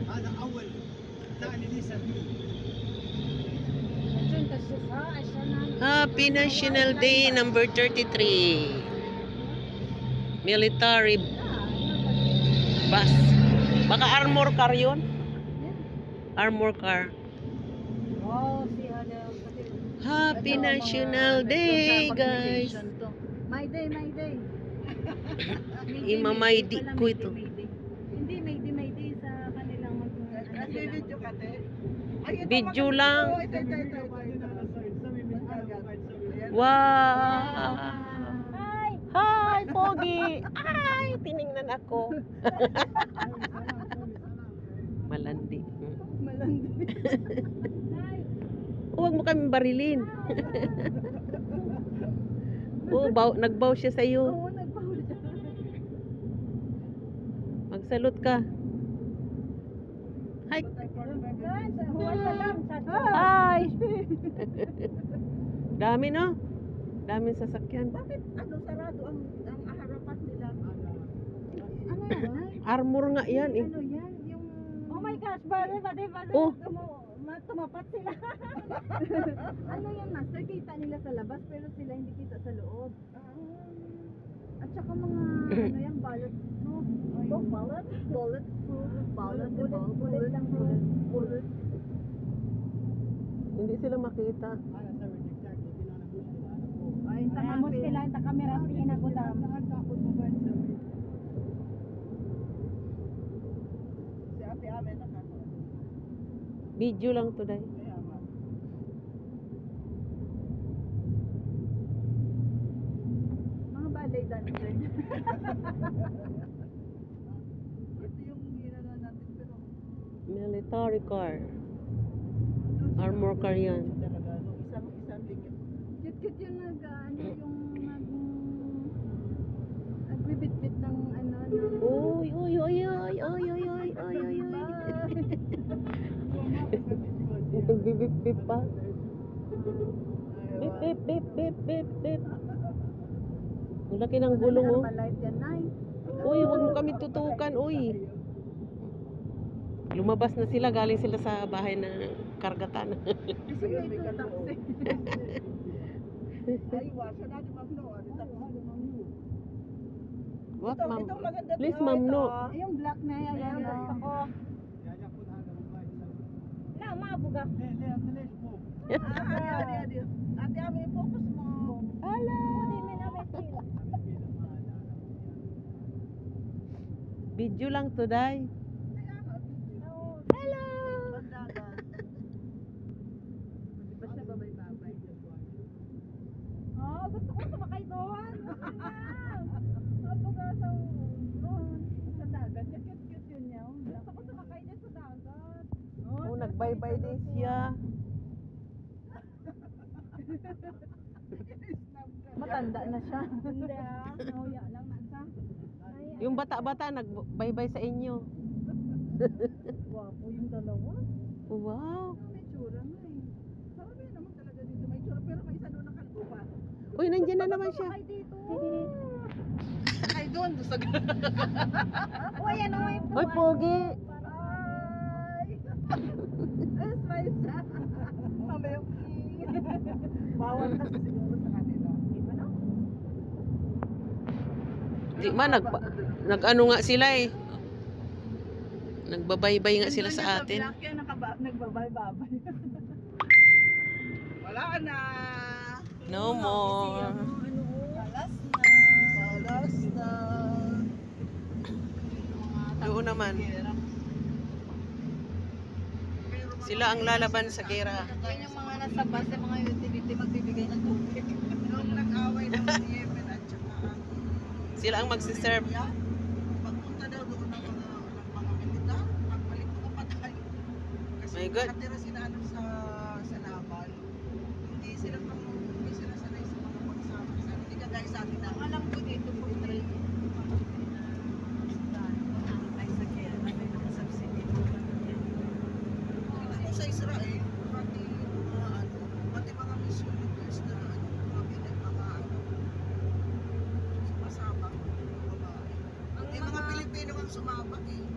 هذا أول ثاني ليس فيه. Happy National Day number 33. Military bus. Baka armor car yun? Armor car. Happy National Day, guys. My day, my day. Imamaydi ko ito. Hindi, may day sa kanilang Video ka, te? Video lang. Wow! Hi, Pogi! Ay, tiningnan ako. Malandi. malandi. Huwag mo kami barilin. Oh, nagbaw siya sa'yo. Oo, nagpahuli siya. Magsalot ka. Hi! Hi! Dami, no? Daming sasakyan. Bakit ano sarado ang harapan nila? Ano yan? Armor nga yan eh. Ano yan? Yung... Oh my gosh, bale. Oh. Tumapat sila. Ano yan, master? Kita nila sa labas pero sila hindi kita sa loob. At saka mga, ano yan, ballot. No? Ballot? Bullet? Bullet lang. Bullet. Hindi sila makita. Ay, tamamos sila, ta kamera pinagutam. Si ate amin nakano. Video lang today. Mga ballet dancer. Ito yung hinala natin pero Military car. Armor car yan. talaga no, isang lingit. Cute yung nagbibit-bit ng ano. Uy, uy, uy, uy, uy, uy, uy, uy, uy, uy. Nagbibip-bip pa. Bip, bip, bip, bip, bip, bip. Ang laki ng gulong, oh. Malight yan, Nay. Uy, huwag mo kami tutukan, uy. Lumabas na sila, galing sila sa bahay ng kargatan. Kasi may ito taxi. Ay, wasa na di Ma'am No. What, ma'am? Itong maganda Please, to, ma'am, ito, no. ah. Yung black na yan, Ayan, gusto ko. Na, mabuga. Adi. Ate amin, focus mo. Hello! Hindi mo na may feel. Video lang today. Hello! Bandagan. Di ba siya babay-babay? Oh, gusto ko sumakay doon. Mabuga sa doon. Sa dagat. Cute yun niya. Gusto ko sumakay dyan sa dagat. Oh, nagbaybay din siya. Matanda na siya. Hindi ah. Nauya lang na siya. Yung bata-bata nagbaybay sa inyo. Wapo yung dalawa. Wow. May tsura nga eh. Sabi naman talaga dito may tsura pero may isa doon nakalbukan. Uy, nandiyan na naman siya. Sumakay dito. Ay doon, sa Uy, ano may Uy, Pogi. Ay! Ay, smile siya. Mamaya yung bawal kasi siguro sa kanila. Di ba no? Di ba, nag-ano nga sila eh. Nagbabaybay nga sila sa atin. Nagbabay-babay. Wala na. No more. Alas na. Doon naman. Sila ang lalaban sa gera. Yan yung mga nasa bus, yung mga utility magbibigay ng tubig. Yung nag-away ng Yemen at saka Sila ang magsiserve. pagpunta daw doon ng mga militar, pagbalik mga patay. Kasi My God. nakatira sila ano sa laban. Hindi sila sanay sa mga pagsama. Hindi ka guys sa atin na. Alam ko dito po train. Ay sa kaya, may nakasubsidi. Ito sa Israel, pati mga missionaries na mga sumasama, mga babae. Yung mga Pilipino ang sumabak eh.